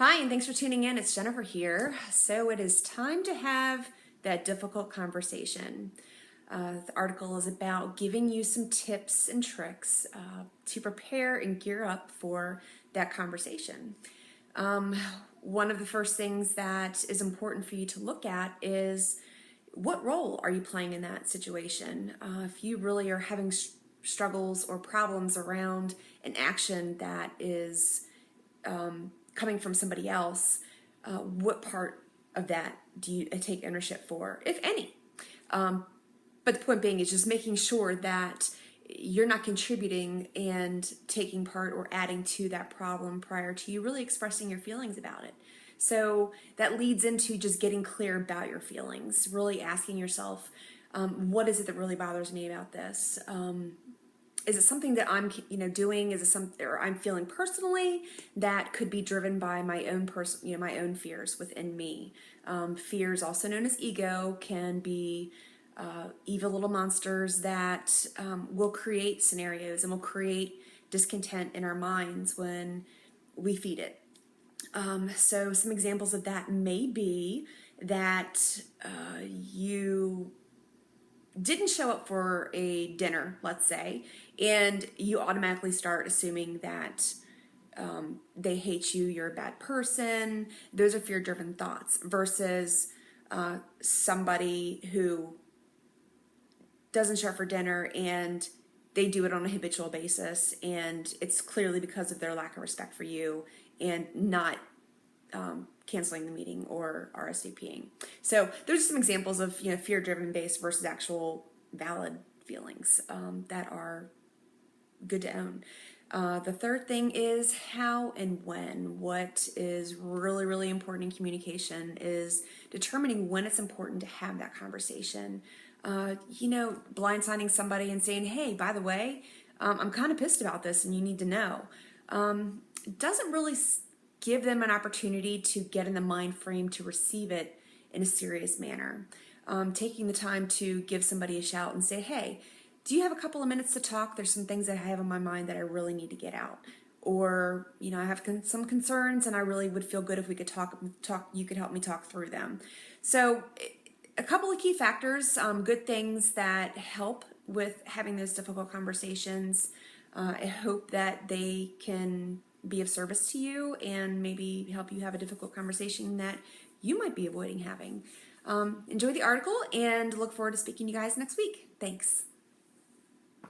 Hi, and thanks for tuning in. It's Jennifer here. So it is time to have that difficult conversation. The article is about giving you some tips and tricks to prepare and gear up for that conversation. One of the first things that is important for you to look at is what role are you playing in that situation? If you really are having struggles or problems around an action that is coming from somebody else, what part of that do you take ownership for, if any? But the point being is just making sure that you're not contributing and taking part or adding to that problem prior to you really expressing your feelings about it. So that leads into just getting clear about your feelings, really asking yourself, what is it that really bothers me about this? Is it something that I'm, doing? Is it something or I'm feeling personally that could be driven by my own my own fears within me? Fears, also known as ego, can be evil little monsters that will create scenarios and will create discontent in our minds when we feed it. So some examples of that may be that you didn't show up for a dinner, let's say, and you automatically start assuming that they hate you, you're a bad person. Those are fear-driven thoughts versus somebody who doesn't show up for dinner and they do it on a habitual basis, and it's clearly because of their lack of respect for you and not canceling the meeting or RSVPing. So there's some examples of fear-driven based versus actual valid feelings that are good to own. The third thing is how and when. What is really, really important in communication is determining when it's important to have that conversation. Blindsiding somebody and saying, hey, by the way, I'm kind of pissed about this and you need to know. Doesn't really give them an opportunity to get in the mind frame to receive it in a serious manner. Taking the time to give somebody a shout and say, hey, do you have a couple of minutes to talk? There's some things that I have on my mind that I really need to get out. Or, I have some concerns and I really would feel good if we could talk, you could help me talk through them. So a couple of key factors, good things that help with having those difficult conversations. I hope that they can be of service to you and maybe help you have a difficult conversation that you might be avoiding having. Enjoy the article and look forward to speaking to you guys next week. Thanks.